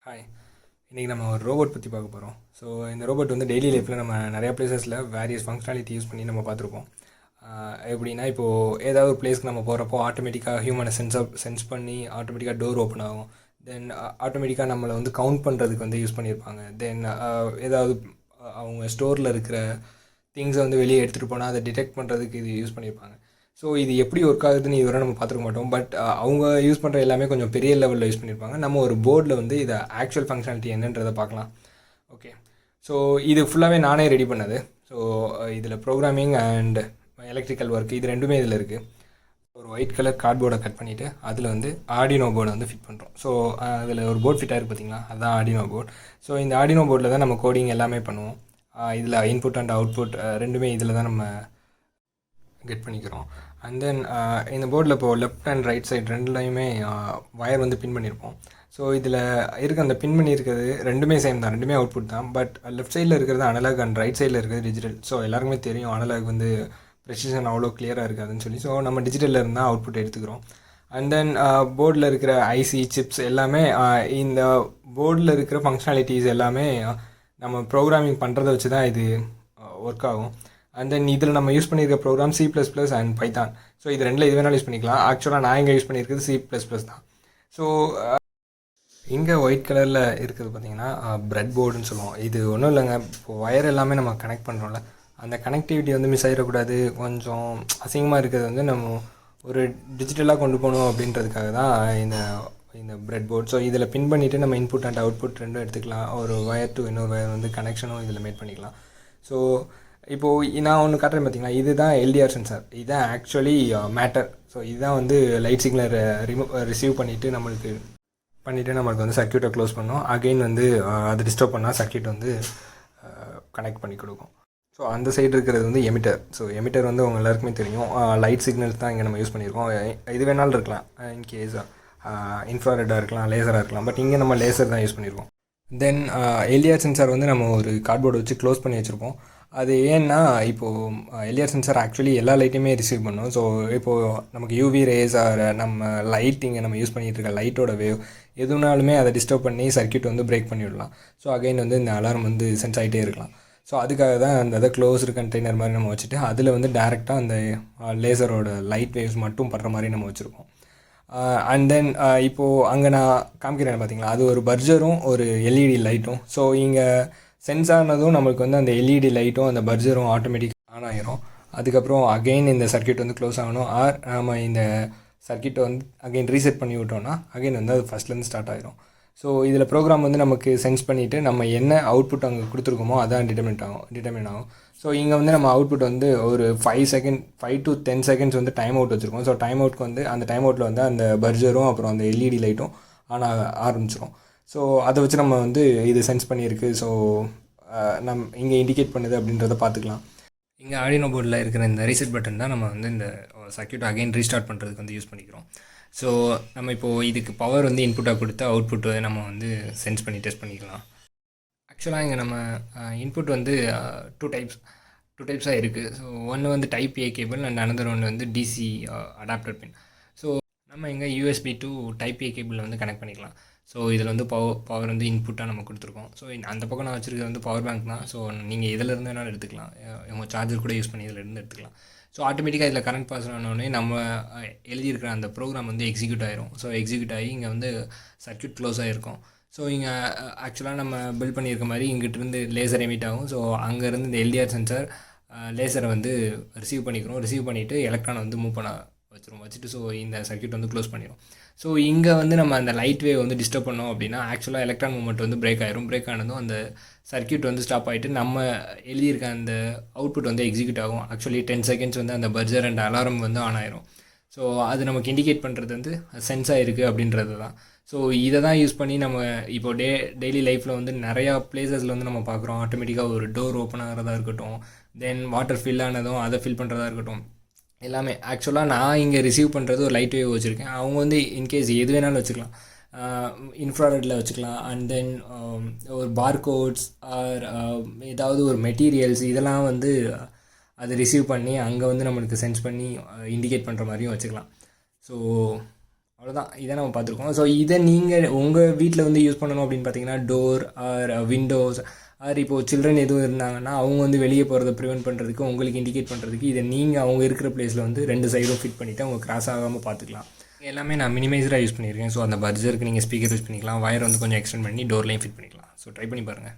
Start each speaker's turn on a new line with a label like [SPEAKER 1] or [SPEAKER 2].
[SPEAKER 1] Hi. இன்றைக்கி நம்ம ஒரு ரோபோட் பற்றி பார்க்க போகிறோம். ஸோ இந்த ரோபோட் வந்து டெய்லி லைஃப்பில் நம்ம நிறையா பிளேசஸில் வேரியஸ் ஃபங்க்ஷனாலிட்டி யூஸ் பண்ணி நம்ம பார்த்துருப்போம். எப்படின்னா இப்போது ஏதாவது ஒரு பிளேஸ்க்கு நம்ம போகிறப்போ ஆட்டோமேட்டிக்காக ஹியூமனை சென்ஸ் பண்ணி ஆட்டோமேட்டிக்காக டோர் ஓப்பன் ஆகும். தென் ஆட்டோமேட்டிக்காக நம்மளை வந்து கவுண்ட் பண்ணுறதுக்கு வந்து யூஸ் பண்ணியிருப்பாங்க. தென் ஏதாவது அவங்க ஸ்டோரில் இருக்கிற திங்ஸை வந்து வெளியே எடுத்துகிட்டு போனால் அதை டிடெக்ட் பண்ணுறதுக்கு இது யூஸ் பண்ணியிருப்பாங்க. ஸோ இது எப்படி ஒர்க் ஆகுதுன்னு இதுவரை நம்ம பார்த்துருக்க மாட்டோம். பட் அவங்க யூஸ் பண்ணுற எல்லாமே கொஞ்சம் பெரிய லெவலில் யூஸ் பண்ணியிருப்பாங்க. நம்ம ஒரு போர்டில் வந்து இதை ஆக்சுவல் ஃபங்க்ஷனாலிட்டி என்னன்றதை பார்க்கலாம். ஓகே, ஸோ இது ஃபுல்லாகவே நானே ரெடி பண்ணது. ஸோ இதில் ப்ரோக்ராமிங் அண்ட் எலக்ட்ரிக்கல் ஒர்க் இது ரெண்டுமே இதில் இருக்குது. ஒரு ஒயிட் கலர் கார்ட்போர்டை கட் பண்ணிவிட்டு அதில் வந்து ஆர்டினோ போர்டை வந்து ஃபிட் பண்ணுறோம். ஸோ அதில் ஒரு போர்ட் ஃபிட் ஆகிருக்கு பார்த்தீங்களா, அதுதான் ஆர்டினோ போர்ட். ஸோ இந்த ஆர்டினோ போர்டில் தான் நம்ம கோடிங் எல்லாமே பண்ணுவோம். இதில் இன்புட் அண்ட் அவுட்புட் ரெண்டுமே இதில் தான் நம்ம கெட் பண்ணிக்கிறோம். அண்ட் தென் இந்த போர்டில் இப்போது லெஃப்ட் அண்ட் ரைட் சைடு ரெண்டுலையுமே வயர் வந்து பின் பண்ணியிருப்போம். ஸோ இதில் இருக்க அந்த பின் பண்ணியிருக்கிறது ரெண்டுமே சேம் தான், ரெண்டுமே அவுட்புட் தான். பட் லெஃப்ட் சைடில் இருக்கிறது அனலாக் அண்ட் ரைட் சைடில் இருக்கிறது டிஜிட்டல். ஸோ எல்லாருக்குமே தெரியும் அனலாக் வந்து ப்ரெசிஷன் அவ்வளோ கிளியராக இருக்காதுன்னு சொல்லி. ஸோ நம்ம டிஜிட்டலில் இருந்தால் அவுட்புட் எடுத்துக்கிறோம். அண்ட் தென் போர்டில் இருக்கிற ஐசி சிப்ஸ் எல்லாமே இந்த போர்டில் இருக்கிற ஃபங்க்ஷனாலிட்டிஸ் எல்லாமே நம்ம ப்ரோக்ராமிங் பண்ணுறதை வச்சு தான் இது ஒர்க் ஆகும். அண்ட் தென் இதில் நம்ம யூஸ் பண்ணியிருக்க program C++ and Python. So இது ரெண்டில் எது வேணாலும் யூஸ் பண்ணிக்கலாம். ஆக்சுவலாக நான் இங்கே யூஸ் பண்ணியிருக்கிறது C++ தான். ஸோ இங்கே ஒயிட் கலரில் இருக்கிறது பார்த்திங்கன்னா ப்ரெட் போர்டுன்னு சொல்லுவோம். இது ஒன்றும் இல்லைங்க, இப்போ ஒயர் எல்லாமே நம்ம கனெக்ட் பண்ணுறோம்ல, அந்த கனெக்டிவிட்டி வந்து மிஸ் ஆகிடக்கூடாது, கொஞ்சம் அசிங்கமாக இருக்கிறது வந்து நம்ம ஒரு டிஜிட்டலாக கொண்டு போகணும் அப்படின்றதுக்காக தான் இந்த ப்ரெட் போர்ட். ஸோ இதில் பின் பண்ணிவிட்டு நம்ம இன்புட் அண்ட் அவுட்புட் ரெண்டும் எடுத்துக்கலாம். ஒரு ஒயர் டு இன்னொரு ஒயர் வந்து கனெக்ஷனும் இதில் மேட் பண்ணிக்கலாம். ஸோ இப்போது நான் ஒன்று காட்டுறேன் பார்த்தீங்களா, இதுதான் எல்டிஆர் சென்சார். இதுதான் ஆக்சுவலி மேட்டர். ஸோ இதுதான் வந்து லைட் சிக்னலை ரிசீவ் பண்ணிவிட்டு நம்மளுக்கு வந்து சர்க்யூட்டை க்ளோஸ் பண்ணோம். அகெயின் வந்து அது டிஸ்டர்ப் பண்ணால் சர்க்யூட் வந்து கனெக்ட் பண்ணி கொடுக்கும். ஸோ அந்த சைடு இருக்கிறது வந்து எமிட்டர். ஸோ எமிட்டர் வந்து உங்கள் எல்லாருக்குமே தெரியும், லைட் சிக்னல்ஸ் தான் இங்கே நம்ம யூஸ் பண்ணியிருக்கோம். இது வேணாலும் இருக்கலாம், இன்கேஸ் இன்ஃப்ராரெட்டாக இருக்கலாம், லேசராக இருக்கலாம். பட் இங்கே நம்ம லேசர் தான் யூஸ் பண்ணியிருக்கோம். தென் எல்டிஆர் சென்சார் வந்து நம்ம ஒரு கார்ட்போர்டை வச்சு க்ளோஸ் பண்ணி வச்சுருப்போம். அது ஏன்னா இப்போது எல்டிஆர் சென்சார் ஆக்சுவலி எல்லா லைட்டையுமே ரிசீவ் பண்ணும். ஸோ இப்போது நமக்கு யூவி ரேஸ் ஆர் நம்ம லைட்டிங்கை நம்ம யூஸ் பண்ணிகிட்டு இருக்க லைட்டோட வேவ் எதுனாலுமே அதை டிஸ்டர்ப் பண்ணி சர்க்யூட் வந்து பிரேக் பண்ணிவிடலாம். ஸோ அகைன் வந்து இந்த அலாரம் வந்து சென்ஸ் ஆகிட்டே இருக்கலாம். ஸோ அதுக்காக தான் அந்த க்ளோஸ்டு கண்டெய்னர் மாதிரி நம்ம வச்சுட்டு அதில் வந்து டேரெக்டாக அந்த லேசரோட லைட் வேவ்ஸ் மட்டும் படுற மாதிரி நம்ம வச்சுருக்கோம். அண்ட் தென் இப்போது அங்கே நான் காமிக்கிறேன் பார்த்தீங்களா, அது ஒரு பர்ஜரும் ஒரு எல்இடி லைட்டும். ஸோ இங்கே சென்ஸ் ஆனதும் நம்மளுக்கு வந்து அந்த எல்இடி லைட்டும் அந்த பர்ஜரும் ஆட்டோமேட்டிக்காக ஆன் ஆகிரும். அதுக்கப்புறம் அகெயின் இந்த சர்க்யூட் வந்து க்ளோஸ் ஆகணும். ஆர் நம்ம இந்த சர்க்யூட்டை வந்து அகெயின் ரீசெட் பண்ணி விட்டோம்னா அகெயின் வந்து அது ஃபஸ்ட்லேருந்து ஸ்டார்ட் ஆகிரும். ஸோ இதில் ப்ரோக்ராம் வந்து நமக்கு சென்ஸ் பண்ணிவிட்டு நம்ம என்ன அவுட்புட் அங்கே கொடுத்துருக்கோமோ அதான் டிட்டர்மின் ஆகும். ஸோ இங்கே வந்து நம்ம அவுட்புட் வந்து ஒரு 5 to 10 செகண்ட்ஸ் வந்து டைம் அவுட் வச்சுருக்கோம். ஸோ டைம் அவுட்க்கு வந்து அந்த டைம் அவுட்டில் வந்து அந்த பர்ஜரும் அப்புறம் அந்த எல்இடி லைட்டும் ஆன் ஆக ஆரம்பிச்சிடும். ஸோ அதை வச்சு நம்ம வந்து இது சென்ஸ் பண்ணியிருக்கு. ஸோ இங்கே இண்டிகேட் பண்ணுது அப்படின்றத பார்த்துக்கலாம். இங்கே ஆர்டினோ போர்டில் இருக்கிற இந்த ரீசெட் பட்டன் தான் நம்ம வந்து இந்த சர்க்யூட் அகைன் ரீஸ்டார்ட் பண்ணுறதுக்கு வந்து யூஸ் பண்ணிக்கிறோம். ஸோ நம்ம இப்போது இதுக்கு பவர் வந்து இன்புட்டாக கொடுத்து அவுட்புட் நம்ம வந்து சென்ஸ் பண்ணி டெஸ்ட் பண்ணிக்கலாம். ஆக்சுவலாக இங்கே நம்ம இன்புட் வந்து டூ டைப்ஸாக இருக்குது. ஸோ ஒன்று வந்து type A cable and another ஒன்று வந்து டிசி அடாப்டர் பின். ஸோ நம்ம இங்கே USB to டைப் ஏ கேபிளில் வந்து கனெக்ட் பண்ணிக்கலாம். ஸோ இதில் வந்து பவர் வந்து இன்புட்டாக நம்ம கொடுத்துருக்கோம். ஸோ அந்த பக்கம் நான் வச்சுருக்கிறது வந்து பவர் பேங்க் தான். ஸோ நீங்கள் இதிலேருந்து வேணாலும் எடுத்துக்கலாம், உங்கள் சார்ஜர் கூட யூஸ் பண்ணி இதிலேருந்து எடுத்துக்கலாம். ஸோ ஆட்டோமேட்டிக்காக இதில் கரண்ட் பாஸ் ஆனோடனே நம்ம எழுதியிருக்கிற அந்த ப்ரோக்ராம் வந்து எக்ஸிக்யூட் ஆகிரும். ஸோ எக்ஸிக்யூட் ஆகி இங்கே வந்து சர்க்யூட் க்ளோஸ் ஆகிருக்கும். ஸோ இங்கே ஆக்சுவலாக நம்ம பில்ட் பண்ணியிருக்க மாதிரி இங்கிட்டிருந்து லேசர் எமிட் ஆகும். ஸோ அங்கேருந்து இந்த எல்டிஆர் சென்சார் லேசரை வந்து ரிசீவ் பண்ணிவிட்டு எலக்ட்ரானை வந்து மூவ் பண்ண வச்சுட்டு ஸோ இந்த சர்க்யூட் வந்து க்ளோஸ் பண்ணிடும். ஸோ இங்கே வந்து நம்ம அந்த லைட் வேவ் வந்து டிஸ்டர்ப் பண்ணோம் அப்படின்னா ஆக்சுவலாக எலக்ட்ரான் மூவ்மெண்ட் வந்து பிரேக் ஆனதும் அந்த சர்க்யூட் வந்து ஸ்டாப் ஆகிட்டு நம்ம எழுதியிருக்க அந்த அவுட்புட் வந்து எக்ஸிக்யூட் ஆகும். ஆக்சுவலி 10 செகண்ட்ஸ் வந்து அந்த பர்ஜர் அண்ட் அலாரம் வந்து ஆன் ஆயிரும். ஸோ அது நமக்கு இண்டிகேட் பண்ணுறது வந்து சென்ஸ் ஆகிருக்கு அப்படின்றது தான். ஸோ இதை தான் யூஸ் பண்ணி நம்ம இப்போ டெய்லி லைஃப்பில் வந்து நிறையா பிளேசஸில் வந்து நம்ம பார்க்குறோம். ஆட்டோமேட்டிக்காக ஒரு டோர் ஓப்பன் ஆகிறதா இருக்கட்டும், தென் வாட்டர் ஃபில் ஆனதும் அதை ஃபில் பண்ணுறதா இருக்கட்டும், எல்லாமே. ஆக்சுவலாக நான் இங்கே ரிசீவ் பண்ணுறது ஒரு லைட் வேவ் வச்சுருக்கேன். அவங்க வந்து இன்கேஸ் எது வேணாலும் வச்சுக்கலாம், இன்ஃப்ராரெட்டில் வச்சுக்கலாம். அண்ட் தென் ஒரு பார்கோட்ஸ் ஆர் ஏதாவது ஒரு மெட்டீரியல்ஸ் இதெல்லாம் வந்து அதை ரிசீவ் பண்ணி அங்கே வந்து நம்மளுக்கு சென்ஸ் பண்ணி இண்டிகேட் பண்ணுற மாதிரியும் வச்சுக்கலாம். ஸோ அவ்வளோதான், இதை நம்ம பார்த்துருக்கோம். ஸோ இதை நீங்கள் உங்கள் வீட்டில் வந்து யூஸ் பண்ணணும் அப்படின்னு பார்த்தீங்கன்னா டோர் ஆர் விண்டோஸ் ஆர் இப்போது சில்ட்ரன் எதுவும் இருந்தாங்கன்னா அவங்க வந்து வெளியே போகிறத ப்ரிவெண்ட் பண்ணுறதுக்கு, உங்களுக்கு இண்டிகேட் பண்ணுறதுக்கு இதை நீங்கள் அவங்க இருக்கிற பிளேஸில் வந்து 2 சைடும் ஃபிட் பண்ணிவிட்டு அவங்க கிராஸ் ஆகாமல் பார்த்துக்கலாம். எல்லாமே நான் மினிமைஸராக யூஸ் பண்ணியிருக்கேன். ஸோ அந்த பட்ஜருக்கு நீங்கள் ஸ்பீக்கர் யூஸ் பண்ணிக்கலாம், வயர் வந்து கொஞ்சம் எக்ஸ்டெண்ட் பண்ணி டோர்லையும் ஃபிட் பண்ணிக்கலாம். ஸோ ட்ரை பண்ணி பாருங்கள்.